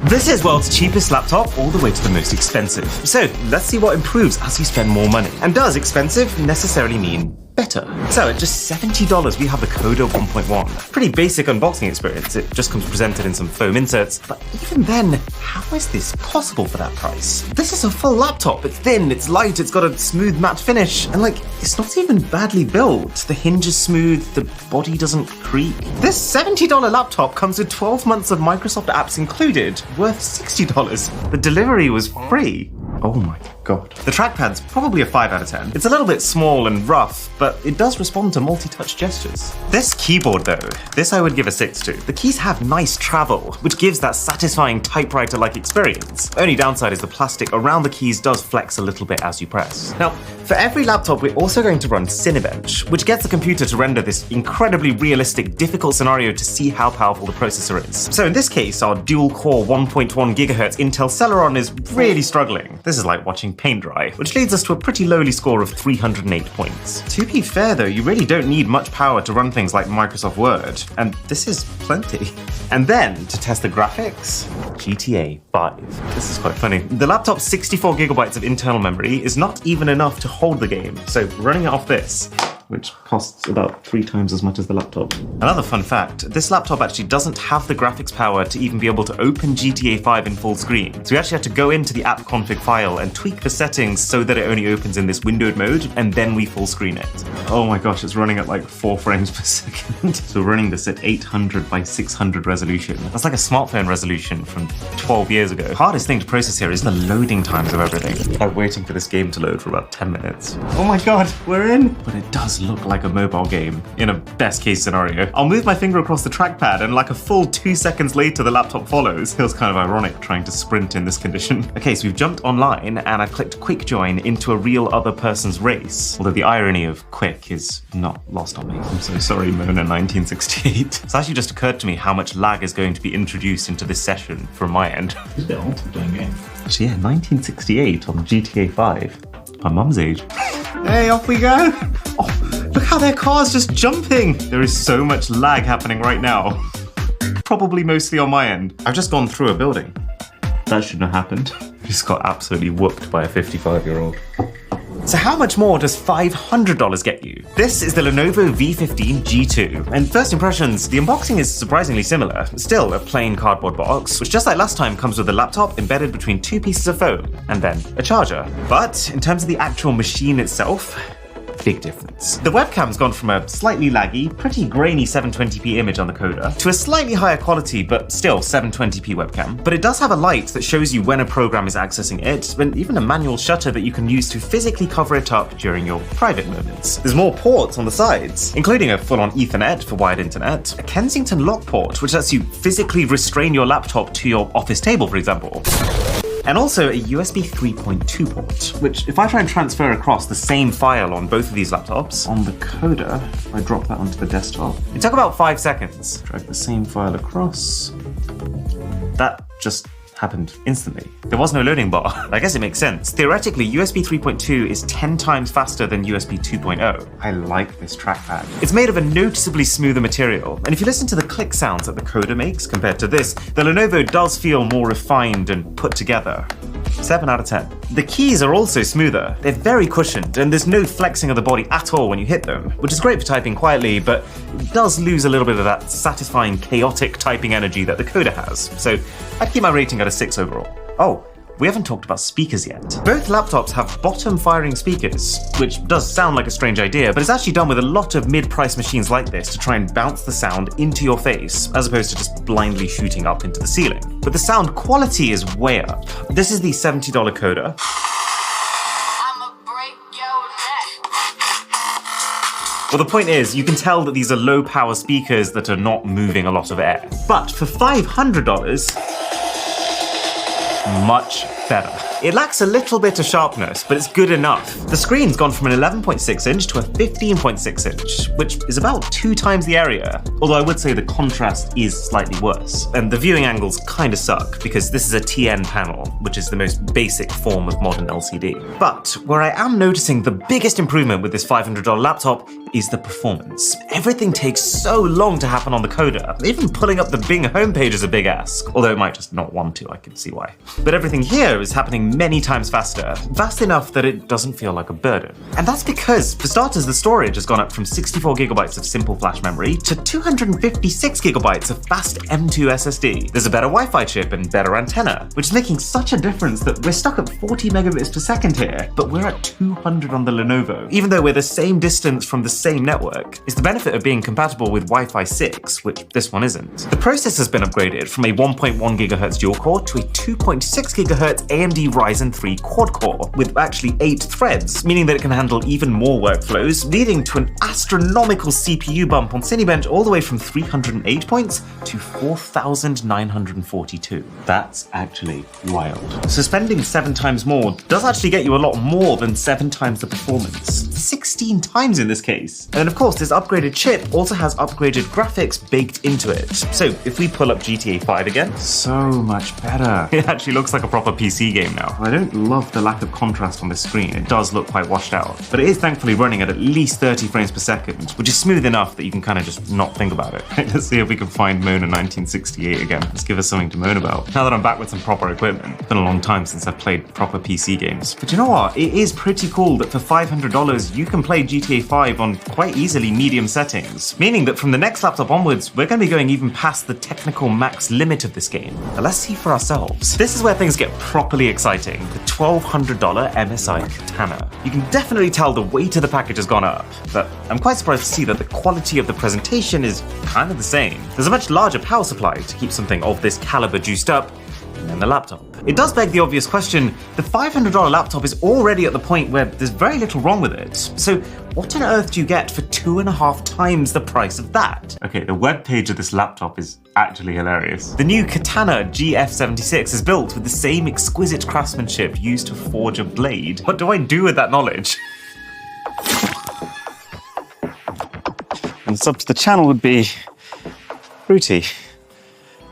This is world's cheapest laptop all the way to the most expensive. So let's see what improves as you spend more money. And does expensive necessarily mean better? So at just $70, we have the Coda 1.1. Pretty basic unboxing experience. It just comes presented in some foam inserts. But even then, how is this possible for that price? This is a full laptop. It's thin, it's light, it's got a smooth matte finish. And it's not even badly built. The hinge is smooth, the body doesn't creak. This $70 laptop comes with 12 months of Microsoft apps included, worth $60. The delivery was free. Oh my god. The trackpad's probably a 5 out of 10. It's a little bit small and rough, but it does respond to multi-touch gestures. This keyboard though, this I would give a 6 to. The keys have nice travel, which gives that satisfying typewriter-like experience. Only downside is the plastic around the keys does flex a little bit as you press. Now, for every laptop, we're also going to run Cinebench, which gets the computer to render this incredibly realistic, difficult scenario to see how powerful the processor is. So in this case, our dual-core 1.1 GHz Intel Celeron is really struggling. This is like watching paint dry, which leads us to a pretty lowly score of 308 points. To be fair though, you really don't need much power to run things like Microsoft Word, and this is plenty. And then, to test the graphics, GTA 5. This is quite funny. The laptop's 64 gigabytes of internal memory is not even enough to hold the game, so running it off this, which costs about 3 times as much as the laptop. Another fun fact, this laptop actually doesn't have the graphics power to even be able to open GTA 5 in full screen. So we actually had to go into the app config file and tweak the settings so that it only opens in this windowed mode, and then we full screen it. Oh my gosh, it's running at like 4 frames per second. So we're running this at 800 by 600 resolution. That's like a smartphone resolution from 12 years ago. Hardest thing to process here is the loading times of everything. I'm waiting for this game to load for about 10 minutes. Oh my god, we're in! But it does look like a mobile game in a best case scenario. I'll move my finger across the trackpad and like a full 2 seconds later the laptop follows. Feels kind of ironic trying to sprint in this condition. Okay, so we've jumped online and I've clicked quick join into a real other person's race. Although the irony of quick is not lost on me. I'm so sorry, Mona 1968. It's actually just occurred to me how much lag is going to be introduced into this session from my end. It's a bit old for doing game. Actually, yeah, 1968 on GTA 5. My mum's age. Hey, off we go! Oh, look how their car's just jumping! There is so much lag happening right now. Probably mostly on my end. I've just gone through a building. That shouldn't have happened. Just got absolutely whooped by a 55-year-old. So how much more does $500 get you? This is the Lenovo V15 G2. And first impressions, the unboxing is surprisingly similar. Still a plain cardboard box, which just like last time comes with a laptop embedded between 2 pieces of foam, and then a charger. But in terms of the actual machine itself, big difference. The webcam's gone from a slightly laggy, pretty grainy 720p image on the Coda to a slightly higher quality, but still 720p webcam. But it does have a light that shows you when a program is accessing it, and even a manual shutter that you can use to physically cover it up during your private moments. There's more ports on the sides, including a full-on Ethernet for wired internet, a Kensington lock port, which lets you physically restrain your laptop to your office table, for example. And also a USB 3.2 port, which if I try and transfer across the same file on both of these laptops, on the Coda, if I drop that onto the desktop, it took about 5 seconds. Drag the same file across. That just happened instantly. There was no loading bar. I guess it makes sense. Theoretically, USB 3.2 is 10 times faster than USB 2.0. I like this trackpad. It's made of a noticeably smoother material, and if you listen to the click sounds that the Coda makes compared to this, the Lenovo does feel more refined and put together. 7 out of 10. The keys are also smoother. They're very cushioned, and there's no flexing of the body at all when you hit them, which is great for typing quietly, but it does lose a little bit of that satisfying, chaotic typing energy that the Coda has. So I'd keep my rating at a 6 overall. Oh, we haven't talked about speakers yet. Both laptops have bottom-firing speakers, which does sound like a strange idea, but it's actually done with a lot of mid-price machines like this to try and bounce the sound into your face, as opposed to just blindly shooting up into the ceiling. But the sound quality is way up. This is the $70 Coda. Well, the point is, you can tell that these are low-power speakers that are not moving a lot of air. But for $500, much better. It lacks a little bit of sharpness, but it's good enough. The screen's gone from an 11.6 inch to a 15.6 inch, which is about 2 times the area, although I would say the contrast is slightly worse. And the viewing angles kind of suck, because this is a TN panel, which is the most basic form of modern LCD. But where I am noticing the biggest improvement with this $500 laptop is the performance. Everything takes so long to happen on the Coda. Even pulling up the Bing homepage is a big ask, although it might just not want to, I can see why. But everything here is happening many times faster, fast enough that it doesn't feel like a burden. And that's because, for starters, the storage has gone up from 64 gigabytes of simple flash memory to 256 gigabytes of fast M2 SSD. There's a better Wi-Fi chip and better antenna, which is making such a difference that we're stuck at 40 megabits per second here, but we're at 200 on the Lenovo, even though we're the same distance from the same network. It's the benefit of being compatible with Wi-Fi 6, which this one isn't. The processor's been upgraded from a 1.1 GHz dual-core to a 2.6 GHz AMD Ryzen 3 quad-core, with actually 8 threads, meaning that it can handle even more workflows, leading to an astronomical CPU bump on Cinebench all the way from 308 points to 4,942. That's actually wild. So spending 7 times more does actually get you a lot more than 7 times the performance. 16 times in this case. And then of course this upgraded chip also has upgraded graphics baked into it. So if we pull up GTA 5 again, so much better. It actually looks like a proper PC game now. I don't love the lack of contrast on this screen. It does look quite washed out, but it is thankfully running at least 30 frames per second, which is smooth enough that you can kind of just not think about it. Let's see if we can find Mona 1968 again. Let's give us something to moan about. Now that I'm back with some proper equipment. It's been a long time since I've played proper PC games. But you know what? It is pretty cool that for $500 you can play GTA 5 on quite easily medium settings, meaning that from the next laptop onwards we're going to be going even past the technical max limit of this game. But let's see for ourselves. This is where things get properly exciting, the $1,200 MSI Katana. You can definitely tell the weight of the package has gone up, but I'm quite surprised to see that the quality of the presentation is kind of the same. There's a much larger power supply to keep something of this caliber juiced up than the laptop. It does beg the obvious question, the $500 laptop is already at the point where there's very little wrong with it. So what on earth do you get for 2.5 times the price of that? Okay, the web page of this laptop is actually hilarious. The new Katana GF76 is built with the same exquisite craftsmanship used to forge a blade. What do I do with that knowledge? And sub to the channel would be fruity.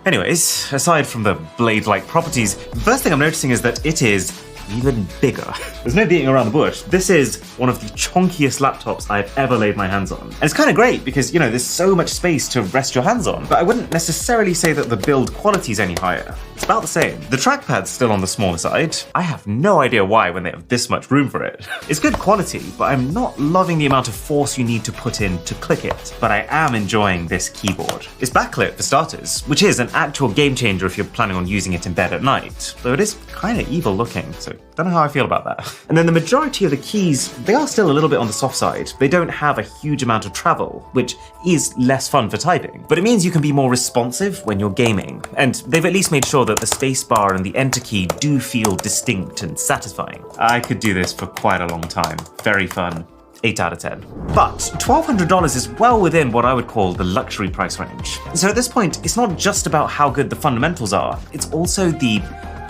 Anyways, aside from the blade-like properties, the first thing I'm noticing is that it is even bigger. There's no beating around the bush. This is one of the chonkiest laptops I've ever laid my hands on. And it's kind of great because, you know, there's so much space to rest your hands on, but I wouldn't necessarily say that the build quality is any higher. It's about the same. The trackpad's still on the smaller side. I have no idea why when they have this much room for it. It's good quality, but I'm not loving the amount of force you need to put in to click it. But I am enjoying this keyboard. It's backlit for starters, which is an actual game changer if you're planning on using it in bed at night, though it is kind of evil looking, so don't know how I feel about that. And then the majority of the keys, they are still a little bit on the soft side. They don't have a huge amount of travel, which is less fun for typing, but it means you can be more responsive when you're gaming. And they've at least made sure that the spacebar and the enter key do feel distinct and satisfying. I could do this for quite a long time. Very fun. 8 out of 10. But $1,200 is well within what I would call the luxury price range. So at this point, it's not just about how good the fundamentals are, it's also the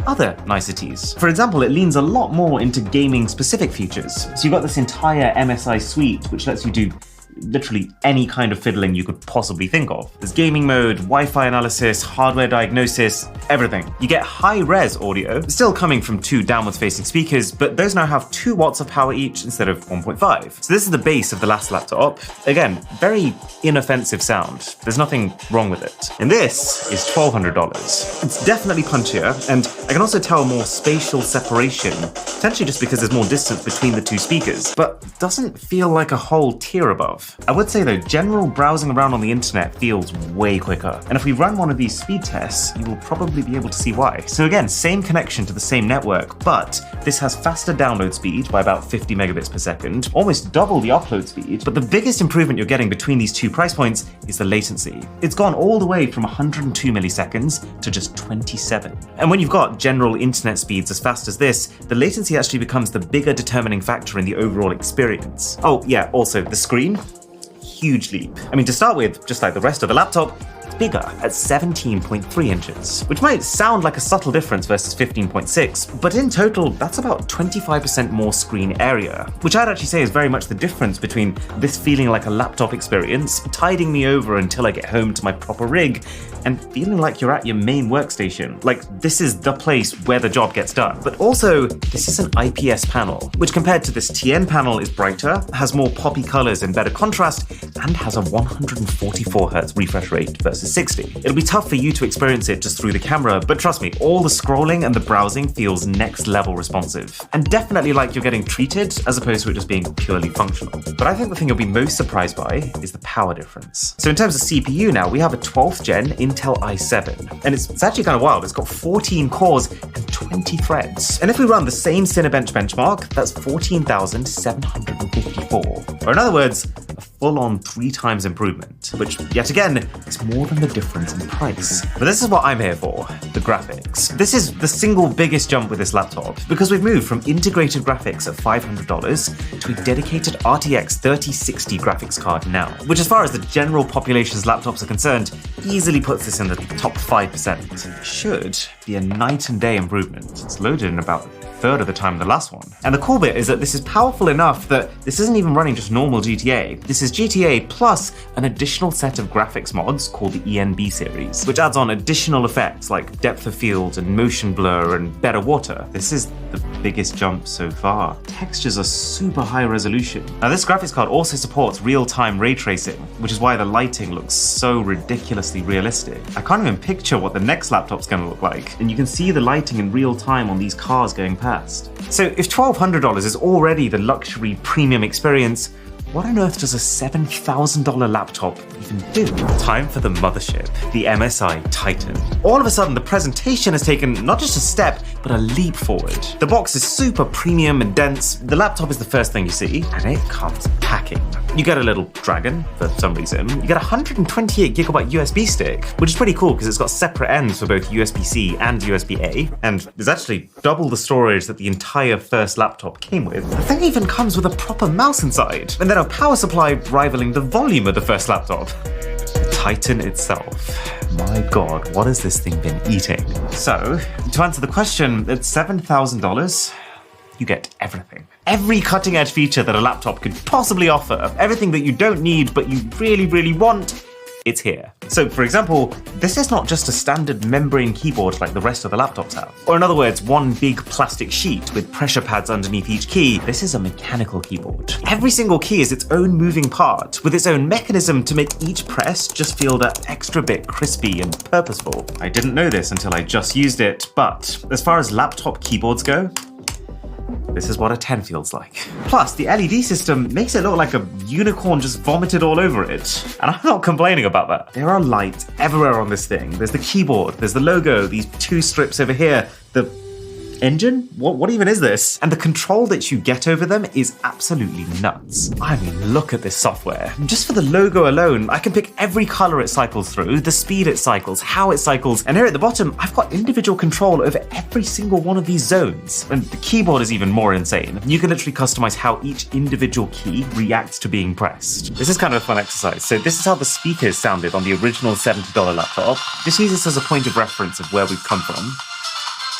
other niceties. For example, it leans a lot more into gaming specific features. So you've got this entire MSI suite, which lets you do literally any kind of fiddling you could possibly think of. There's gaming mode, Wi-Fi analysis, hardware diagnosis, everything. You get high-res audio, still coming from 2 downwards-facing speakers, but those now have 2 watts of power each instead of 1.5. So this is the base of the last laptop. Again, very inoffensive sound. There's nothing wrong with it. And this is $1,200. It's definitely punchier, and I can also tell more spatial separation, potentially just because there's more distance between the 2 speakers, but doesn't feel like a whole tier above. I would say though, general browsing around on the internet feels way quicker. And if we run one of these speed tests, you will probably be able to see why. So again, same connection to the same network, but this has faster download speed by about 50 megabits per second, almost double the upload speed. But the biggest improvement you're getting between these 2 price points is the latency. It's gone all the way from 102 milliseconds to just 27. And when you've got general internet speeds as fast as this, the latency actually becomes the bigger determining factor in the overall experience. Oh yeah, also the screen, huge leap. I mean, to start with, just like the rest of the laptop, bigger at 17.3 inches, which might sound like a subtle difference versus 15.6, but in total, that's about 25% more screen area, which I'd actually say is very much the difference between this feeling like a laptop experience, tiding me over until I get home to my proper rig, and feeling like you're at your main workstation. Like, this is the place where the job gets done. But also, this is an IPS panel, which compared to this TN panel is brighter, has more poppy colors and better contrast, and has a 144Hz refresh rate versus 60. It'll be tough for you to experience it just through the camera, but trust me, all the scrolling and the browsing feels next level responsive. And definitely like you're getting treated, as opposed to it just being purely functional. But I think the thing you'll be most surprised by is the power difference. So in terms of CPU now, we have a 12th gen Intel i7, and it's actually kind of wild. It's got 14 cores and 20 threads. And if we run the same Cinebench benchmark, that's 14,754. Or in other words, a full-on 3 times improvement, which yet again is more than the difference in price. But this is what I'm here for, the graphics. This is the single biggest jump with this laptop, because we've moved from integrated graphics at $500 to a dedicated RTX 3060 graphics card now, which as far as the general population's laptops are concerned, easily puts this in the top 5%. Should be a night and day improvement. It's loaded in about a third of the time of the last one. And the cool bit is that this is powerful enough that this isn't even running just normal GTA. This is GTA plus an additional set of graphics mods called the ENB series, which adds on additional effects like depth of field and motion blur and better water. This is the biggest jump so far. Textures are super high resolution. Now this graphics card also supports real-time ray tracing, which is why the lighting looks so ridiculously realistic. I can't even picture what the next laptop's gonna look like, and you can see the lighting in real time on these cars going past. So if $1,200 is already the luxury premium experience, what on earth does a $7,000 laptop even do? Time for the mothership, the MSI Titan. All of a sudden, the presentation has taken not just a step, but a leap forward. The box is super premium and dense, the laptop is the first thing you see, and it comes packing. You get a little dragon, for some reason. You get a 128GB USB stick, which is pretty cool because it's got separate ends for both USB-C and USB-A, and there's actually double the storage that the entire first laptop came with. The thing even comes with a proper mouse inside, and then a power supply rivaling the volume of the first laptop. Titan itself. My god, what has this thing been eating? So, to answer the question, at $7,000, you get everything. Every cutting-edge feature that a laptop could possibly offer, everything that you don't need but you really, really want, it's here. So for example, this is not just a standard membrane keyboard like the rest of the laptops have. Or in other words, one big plastic sheet with pressure pads underneath each key. This is a mechanical keyboard. Every single key is its own moving part, with its own mechanism to make each press just feel that extra bit crispy and purposeful. I didn't know this until I just used it, but as far as laptop keyboards go, this is what a 10 feels like. Plus, the LED system makes it look like a unicorn just vomited all over it. And I'm not complaining about that. There are lights everywhere on this thing. There's the keyboard, there's the logo, these 2 strips over here, the engine? What even is this? And the control that you get over them is absolutely nuts. I mean, look at this software. Just for the logo alone, I can pick every color it cycles through, the speed it cycles, how it cycles, and here at the bottom, I've got individual control over every single one of these zones. And the keyboard is even more insane. You can literally customize how each individual key reacts to being pressed. This is kind of a fun exercise. So this is how the speakers sounded on the original $70 laptop. Just use this as a point of reference of where we've come from.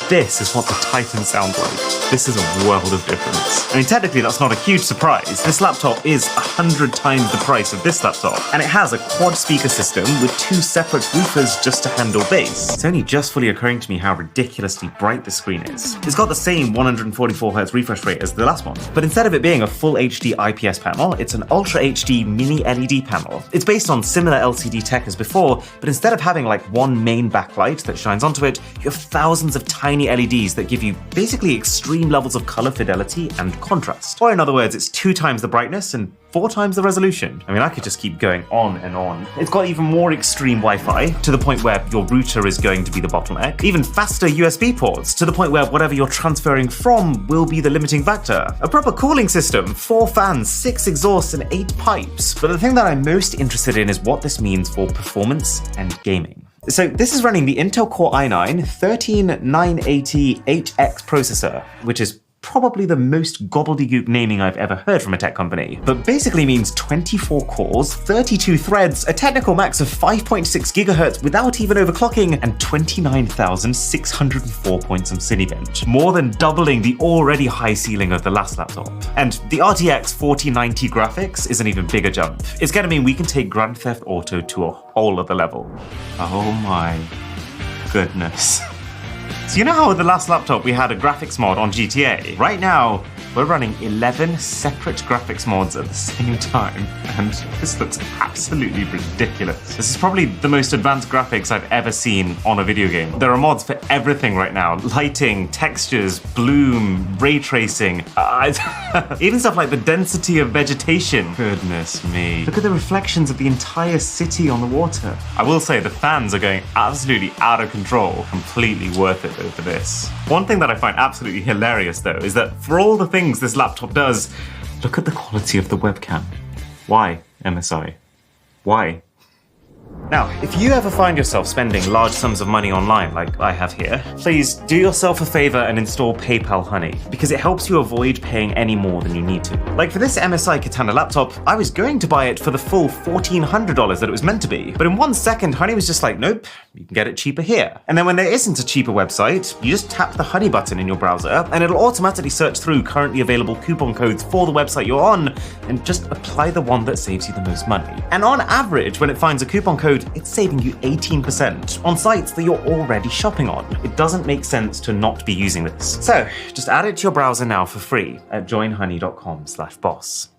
This is what the Titan sounds like. This is a world of difference. I mean, technically that's not a huge surprise. This laptop is 100 times the price of this laptop, and it has a quad speaker system with 2 separate woofers just to handle bass. It's only just fully occurring to me how ridiculously bright the screen is. It's got the same 144Hz refresh rate as the last one, but instead of it being a full HD IPS panel, it's an Ultra HD mini LED panel. It's based on similar LCD tech as before, but instead of having like one main backlight that shines onto it, you have thousands of tiny LEDs that give you basically extreme levels of color fidelity and contrast. Or in other words, it's 2 times the brightness and 4 times the resolution. I mean, I could just keep going on and on. It's got even more extreme Wi-Fi, to the point where your router is going to be the bottleneck. Even faster USB ports, to the point where whatever you're transferring from will be the limiting factor. A proper cooling system, 4 fans, 6 exhausts, and 8 pipes. But the thing that I'm most interested in is what this means for performance and gaming. So this is running the Intel Core i9 13980 8X processor, which is probably the most gobbledygook naming I've ever heard from a tech company, but basically means 24 cores, 32 threads, a technical max of 5.6 gigahertz without even overclocking, and 29,604 points on Cinebench, more than doubling the already high ceiling of the last laptop. And the RTX 4090 graphics is an even bigger jump. It's gonna mean we can take Grand Theft Auto to a whole other level. Oh my goodness. So you know how with the last laptop we had a graphics mod on GTA? Right now, we're running 11 separate graphics mods at the same time, and this looks absolutely ridiculous. This is probably the most advanced graphics I've ever seen on a video game. There are mods for everything right now. Lighting, textures, bloom, ray tracing, even stuff like the density of vegetation. Goodness me. Look at the reflections of the entire city on the water. I will say the fans are going absolutely out of control. Completely worth it over this. One thing that I find absolutely hilarious though is that for all the things this laptop does, look at the quality of the webcam. Why, MSI? Why? Now, if you ever find yourself spending large sums of money online like I have here, please do yourself a favor and install PayPal Honey, because it helps you avoid paying any more than you need to. Like for this MSI Katana laptop, I was going to buy it for the full $1,400 that it was meant to be, but in 1 second, Honey was just like, nope, you can get it cheaper here. And then when there isn't a cheaper website, you just tap the Honey button in your browser, and it'll automatically search through currently available coupon codes for the website you're on, and just apply the one that saves you the most money. And on average, when it finds a coupon code, it's saving you 18% on sites that you're already shopping on. It doesn't make sense to not be using this. So just add it to your browser now for free at joinhoney.com/boss.